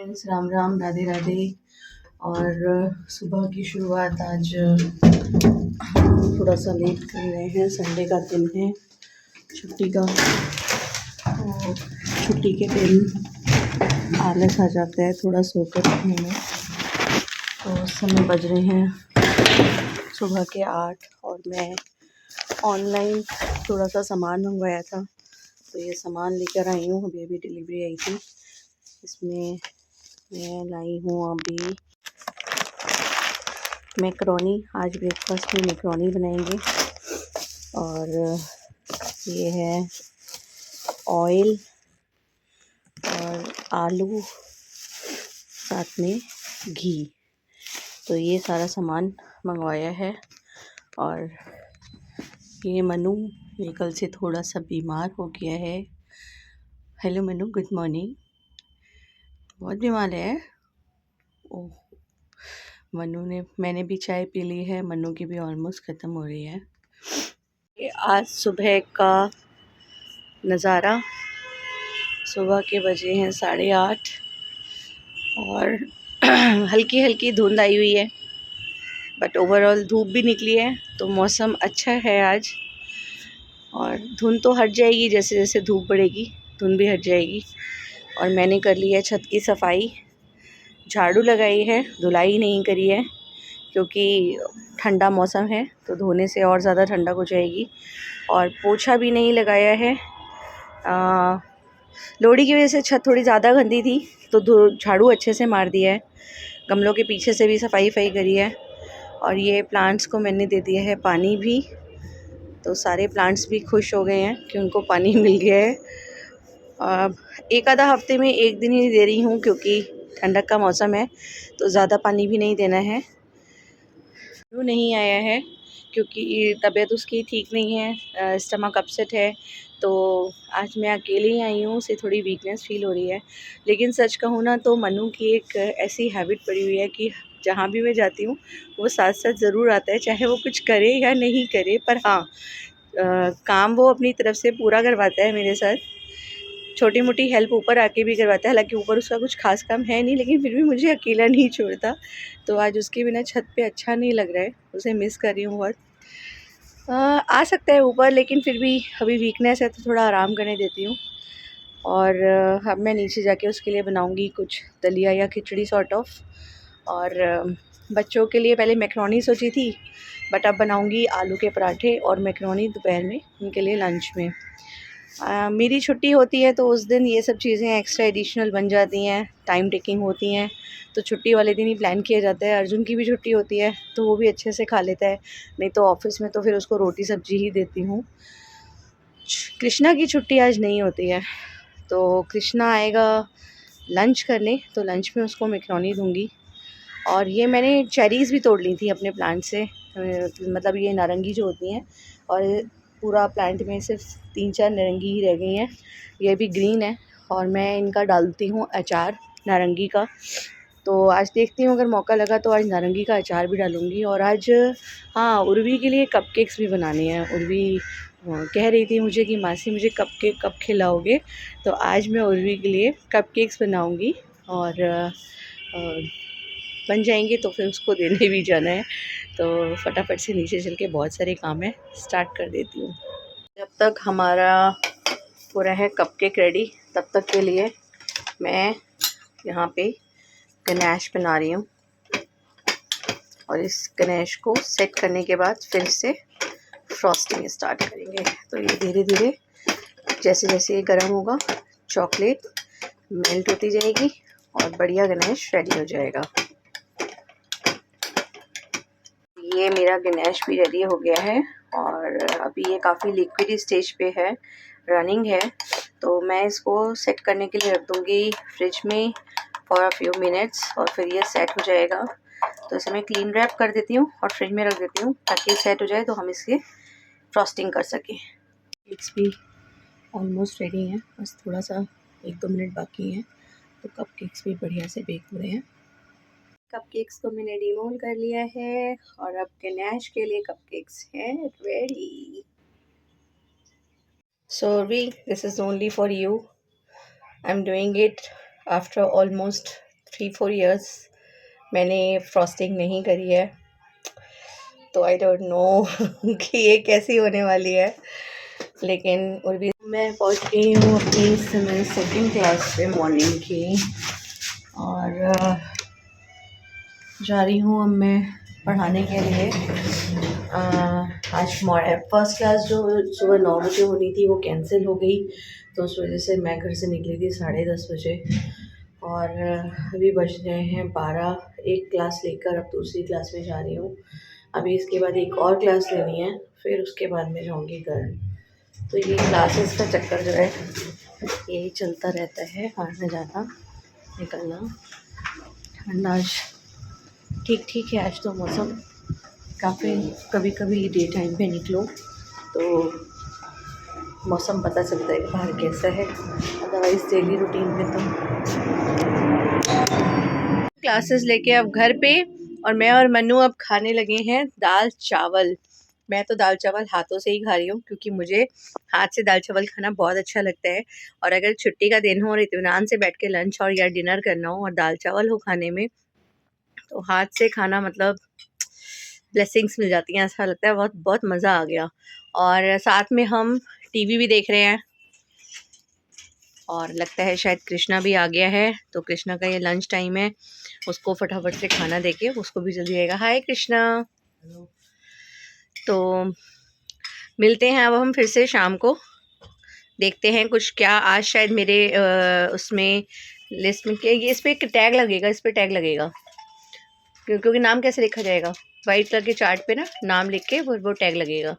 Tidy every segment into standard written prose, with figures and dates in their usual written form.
Friends, Ram Ram, Radhe Radhe. और सुबह की शुरुआत आज थोड़ा सा लेट कर रहे हैं। संडे का दिन है, छुट्टी का। और छुट्टी के दिन आलस आ जाता है थोड़ा सोकर उठने में। तो उस समय बज रहे हैं सुबह के 8 और मैं ऑनलाइन थोड़ा सा सामान मंगवाया था, तो ये सामान लेकर आई हूँ। अभी डिलीवरी आई थी। इसमें मैं लाई हूँ अभी मैकरोनी। आज ब्रेकफास्ट में मैकरोनी बनाएंगे। और ये है ऑयल और आलू, साथ में घी। तो ये सारा सामान मंगवाया है। और ये मनु, ये कल से थोड़ा सा बीमार हो गया है। Hello Manu, good morning. बहुत बीमार है। ओह, मैंने भी चाय पी ली है। मनु की भी ऑलमोस्ट ख़त्म हो रही है। ये आज सुबह का नज़ारा। सुबह के बजे हैं 8:30 और हल्की हल्की धुंध आई हुई है, बट ओवरऑल धूप भी निकली है, तो मौसम अच्छा है आज। और धुंध तो हट जाएगी, जैसे जैसे धूप बढ़ेगी धुंध भी हट जाएगी। और मैंने कर ली है छत की सफाई, झाड़ू लगाई है, धुलाई नहीं करी है क्योंकि ठंडा मौसम है, तो धोने से और ज़्यादा ठंडक हो जाएगी। और पोछा भी नहीं लगाया है। लोहड़ी की वजह से छत थोड़ी ज़्यादा गंदी थी, तो झाड़ू अच्छे से मार दिया है। गमलों के पीछे से भी सफाई करी है। और ये प्लांट्स को मैंने दे दिया है पानी भी, तो सारे प्लांट्स भी खुश हो गए हैं कि उनको पानी मिल गया है। एक आधा हफ्ते में एक दिन ही दे रही हूँ क्योंकि ठंडक का मौसम है, तो ज़्यादा पानी भी नहीं देना है। वो नहीं आया है क्योंकि तबीयत उसकी ठीक नहीं है, स्टमक अपसेट है। तो आज मैं अकेले ही आई हूँ, उसे थोड़ी वीकनेस फील हो रही है। लेकिन सच कहूँ ना तो मनु की एक ऐसी हैबिट पड़ी हुई है कि जहाँ भी मैं जाती हूँ वो साथ साथ ज़रूर आता है, चाहे वो कुछ करे या नहीं करे। पर हाँ, काम वो अपनी तरफ से पूरा करवाता है मेरे साथ। छोटी मोटी हेल्प ऊपर आके भी करवाता है, हालांकि ऊपर उसका कुछ खास काम है नहीं, लेकिन फिर भी मुझे अकेला नहीं छोड़ता। तो आज उसके बिना छत पे अच्छा नहीं लग रहा है, उसे मिस कर रही हूँ बहुत। आ सकता है ऊपर, लेकिन फिर भी अभी वीकनेस है तो थोड़ा आराम करने देती हूँ। और अब मैं नीचे जाके उसके लिए बनाऊँगी कुछ दलिया या खिचड़ी सॉर्ट ऑफ। और बच्चों के लिए पहले मैकरोनी सोची थी, बट अब बनाऊँगी आलू के पराठे और मैकरोनी दोपहर में उनके लिए लंच में। मेरी छुट्टी होती है तो उस दिन ये सब चीज़ें एक्स्ट्रा एडिशनल बन जाती हैं, टाइम टेकिंग होती हैं, तो छुट्टी वाले दिन ही प्लान किया जाता है। अर्जुन की भी छुट्टी होती है तो वो भी अच्छे से खा लेता है, नहीं तो ऑफिस में तो फिर उसको रोटी सब्जी ही देती हूँ। कृष्णा की छुट्टी आज नहीं होती है, तो कृष्णा आएगा लंच करने, तो लंच में उसको मैकरोनी दूँगी। और ये मैंने चेरीज़ भी तोड़ ली थी अपने प्लांट से, मतलब ये नारंगी जो होती हैं, और पूरा प्लांट में सिर्फ 3-4 नारंगी ही रह गई हैं। ये भी ग्रीन है और मैं इनका डालती हूँ अचार नारंगी का। तो आज देखती हूँ, अगर मौका लगा तो आज नारंगी का अचार भी डालूँगी। और आज हाँ, उर्वी के लिए कपकेक्स भी बनाने हैं। उर्वी कह रही थी मुझे कि मासी मुझे कपकेक कब खिलाओगे, तो आज मैं उर्वी के लिए कपकेक्स बनाऊँगी। और बन जाएंगे तो फिर उसको देने भी जाना है, तो फटाफट से नीचे चल के बहुत सारे काम है स्टार्ट कर देती हूँ। जब तक हमारा पूरा है कपकेक रेडी, तब तक के लिए मैं यहाँ पे गनैश बना रही हूँ। और इस गनैश को सेट करने के बाद फिर से फ्रॉस्टिंग स्टार्ट करेंगे। तो ये धीरे धीरे जैसे जैसे ये गर्म होगा, चॉकलेट मेल्ट होती जाएगी और बढ़िया गनैश रेडी हो जाएगा। ये मेरा गनैश भी रेडी हो गया है और अभी ये काफ़ी लिक्विड स्टेज पे है, रनिंग है। तो मैं इसको सेट करने के लिए रख दूँगी फ्रिज में फॉर अ फ्यू मिनट्स और फिर ये सेट हो जाएगा। तो इसे मैं क्लीन रैप कर देती हूँ और फ्रिज में रख देती हूँ ताकि सेट हो जाए तो हम इसके फ्रॉस्टिंग कर सकें। केक्स भी ऑलमोस्ट रेडी हैं, बस थोड़ा सा 1-2 मिनट बाकी हैं, तो कप केक्स भी बढ़िया से बेक हो रहे हैं। कपकेक्स को मैंने डिमोल कर लिया है और अब गनैश के लिए कपकेक्स हैं ready. So this is only for you. I'm doing it after almost 3-4 years मैंने फ्रॉस्टिंग नहीं करी है, तो आई डोंट नो कि ये कैसी होने वाली है। लेकिन और भी मैं पहुंच गई हूँ अपनी समय सेकंड क्लास पे मॉर्निंग की, और जा रही हूँ अब मैं पढ़ाने के लिए। आज फर्स्ट क्लास जो सुबह 9 बजे होनी थी वो कैंसिल हो गई, तो उस वजह से मैं घर से निकली थी 10:30 बजे, और अभी बज रहे हैं 12। एक क्लास लेकर अब दूसरी क्लास में जा रही हूँ। अभी इसके बाद एक और क्लास लेनी है, फिर उसके बाद मैं जाऊँगी घर। तो ये क्लासेस का चक्कर जो है यही चलता रहता है, आना जाना निकलना। ठंड आज ठीक ठीक है, आज तो मौसम काफ़ी, कभी कभी डे टाइम पे निकलो तो मौसम पता चलता है कि बाहर कैसा है, अदरवाइज़ डेली रूटीन में तो। क्लासेस लेके अब घर पे, और मैं और मन्नू अब खाने लगे हैं दाल चावल। मैं तो दाल चावल हाथों से ही खा रही हूँ, क्योंकि मुझे हाथ से दाल चावल खाना बहुत अच्छा लगता है। और अगर छुट्टी का दिन हो और इत्मीनान से बैठ के लंच और या डिनर करना हो और दाल चावल हो खाने में, तो हाथ से खाना मतलब ब्लेसिंग्स मिल जाती हैं, ऐसा लगता है बहुत बहुत मज़ा आ गया। और साथ में हम टीवी भी देख रहे हैं, और लगता है शायद कृष्णा भी आ गया है, तो कृष्णा का ये लंच टाइम है, उसको फटाफट से खाना देके उसको भी जल्दी आएगा। हाय कृष्णा। तो मिलते हैं अब हम फिर से शाम को, देखते हैं कुछ क्या आज शायद मेरे उसमें लिस्ट में क्या, ये इस पर टैग लगेगा, इस पर टैग लगेगा, क्योंकि नाम कैसे लिखा जाएगा, वाइट कलर के चार्ट पे ना नाम लिख के वो टैग लगेगा।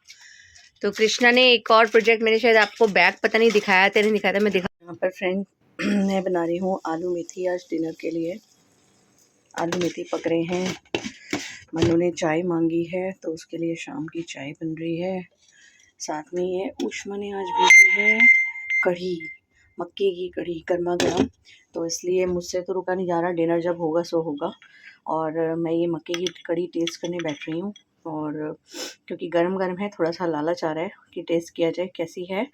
तो कृष्णा ने एक और प्रोजेक्ट, मैंने शायद आपको बैग पता नहीं दिखाया था, नहीं दिखाया था, मैं दिखा। यहाँ पर फ्रेंड मैं बना रही हूँ आलू मेथी आज डिनर के लिए। आलू मेथी पक रहे हैं, मनु ने चाय मांगी है तो उसके लिए शाम की चाय बन रही है। साथ में ये उष्मा ने आज भेजी है कढ़ी, मक्के की कढ़ी गर्मा गर्म, तो इसलिए मुझसे तो रुका नहीं जा रहा, डिनर जब होगा सो होगा। और मैं ये मक्के की कढ़ी टेस्ट करने बैठ रही हूँ, और क्योंकि गरम गरम है थोड़ा सा लालच आ रहा है कि टेस्ट किया जाए कैसी है।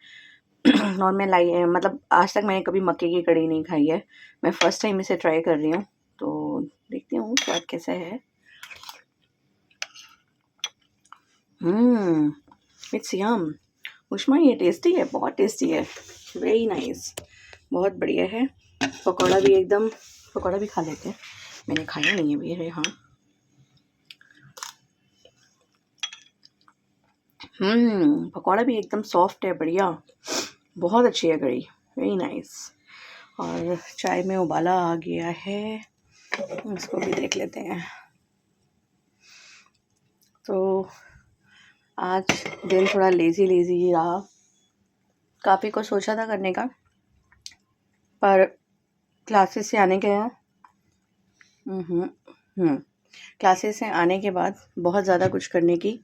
और मैं मतलब आज तक मैंने कभी मक्के की कढ़ी नहीं खाई है, मैं फ़र्स्ट टाइम इसे ट्राई कर रही हूँ, तो देखती हूँ स्वाद कैसा है। इट्स यम। उष्मा ये टेस्टी है, बहुत टेस्टी है, वेरी नाइस, बहुत बढ़िया है। पकौड़ा भी एकदम, पकौड़ा भी खा लेते हैं, मैंने खाया नहीं है अभी। हाँ, पकौड़ा भी एकदम सॉफ्ट है, बढ़िया, बहुत अच्छी है कढ़ी, वेरी नाइस। और चाय में उबाला आ गया है, इसको भी देख लेते हैं। तो आज दिन थोड़ा लेज़ी ही रहा, काफ़ी कुछ सोचा था करने का, पर क्लासेस से आने के क्लासेस से आने के बाद बहुत ज़्यादा कुछ करने की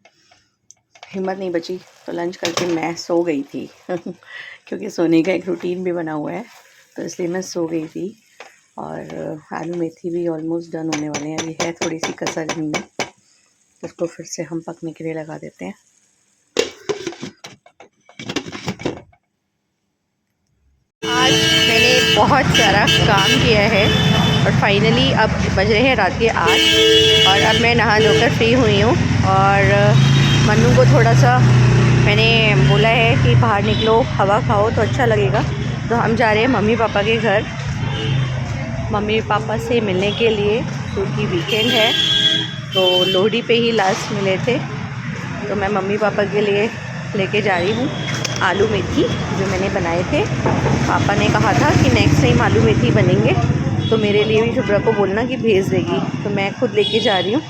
हिम्मत नहीं बची, तो लंच करके मैं सो गई थी क्योंकि सोने का एक रूटीन भी बना हुआ है, तो इसलिए मैं सो गई थी। और आलू मेथी भी ऑलमोस्ट डन होने वाले हैं, अभी है थोड़ी सी कसर इनमें, उसको फिर से हम पकने के लिए लगा देते हैं। आज मैंने बहुत सारा काम किया है, और फाइनली अब बज रहे हैं रात के 8, और अब मैं नहा धोकर फ्री हुई हूँ। और मन्नू को थोड़ा सा मैंने बोला है कि बाहर निकलो, हवा खाओ तो अच्छा लगेगा, तो हम जा रहे हैं मम्मी पापा के घर, मम्मी पापा से मिलने के लिए, क्योंकि वीकेंड है, तो लोहड़ी पे ही लास्ट मिले थे, तो मैं मम्मी पापा के लिए लेके जा रही हूँ आलू मेथी जो मैंने बनाए थे। पापा ने कहा था कि नेक्स्ट टाइम आलू मेथी बनेंगे तो मेरे लिए भी शुभ्रा को बोलना कि भेज देगी, तो मैं खुद लेके जा रही हूँ,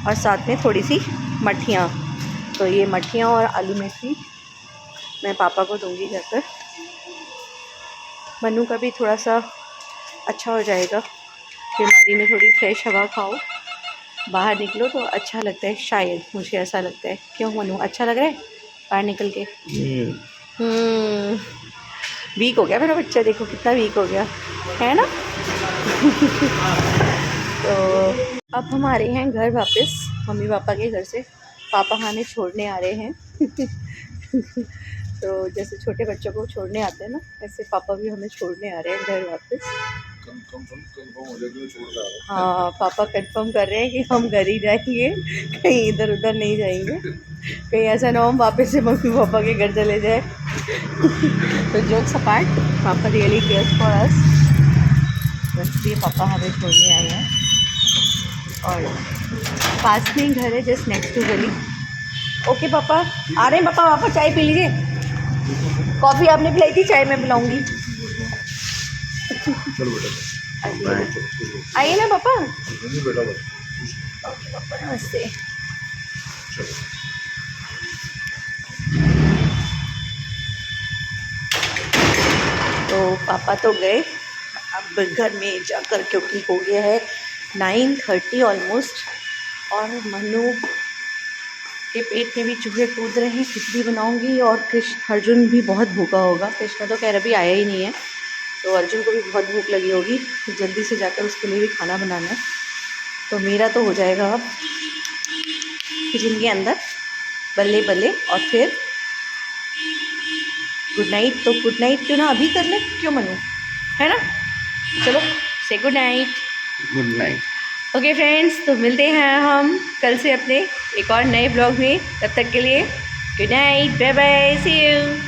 और साथ में थोड़ी सी मट्ठियाँ। तो ये मट्ठियाँ और आलू मेथी मैं पापा को दूँगी जाकर, मन्नू का भी थोड़ा सा अच्छा हो जाएगा, बीमारी में थोड़ी फ्रेश हवा खाओ, बाहर निकलो तो अच्छा लगता है, शायद मुझे ऐसा लगता है। क्यों मनु, अच्छा लग रहा है बाहर निकल के? वीक हो गया मेरा बच्चा, देखो कितना वीक हो गया है ना तो अब हम आ रहे हैं घर वापस, मम्मी पापा के घर से, पापा हमें छोड़ने आ रहे हैं तो जैसे छोटे बच्चों को छोड़ने आते हैं ना, ऐसे पापा भी हमें छोड़ने आ रहे हैं घर वापस। कंफर्म हो जाए कि छोड़ कर हाँ पापा कंफर्म कर रहे हैं कि हम घर ही जाएंगे, कहीं इधर उधर नहीं जाएंगे, कहीं ऐसा ना हो हम वापस से मम्मी पापा के घर चले जाए। तो जोक्स अपार्ट, पापा रियली केयर्स फॉर अस, इसलिए पापा हमें छोड़ने आए हैं। और पास में ही घर है, जस्ट नेक्स्ट टू गली। ओके पापा, आ रहे हैं पापा, पापा चाय पी लीजिए। कॉफ़ी आपने पिलाई थी, चाय मैं पिलाऊंगी। चलो बेटा आइए ना पापा। बेटा ओके पापा, नमस्ते। तो पापा तो गए, अब घर में जाकर, क्योंकि हो गया है 9:30 ऑलमोस्ट, और मनु के पेट में भी चूहे कूद रहे हैं। खिचड़ी बनाऊंगी, और कृष्ण अर्जुन भी बहुत भूखा होगा। कृष्ण तो कह रहा अभी आया ही नहीं है, तो अर्जुन को भी बहुत भूख लगी होगी, तो जल्दी से जाकर उसके लिए भी खाना बनाना है। तो मेरा तो हो जाएगा अब किचन के अंदर बल्ले बल्ले, और फिर गुड नाइट। तो गुड नाइट क्यों ना अभी कर ले, क्यों मनु, है ना? चलो से good night. Good night. Okay friends, तो मिलते हैं हम कल से अपने एक और नए ब्लॉग में। तब तक के लिए good night, bye bye, see you.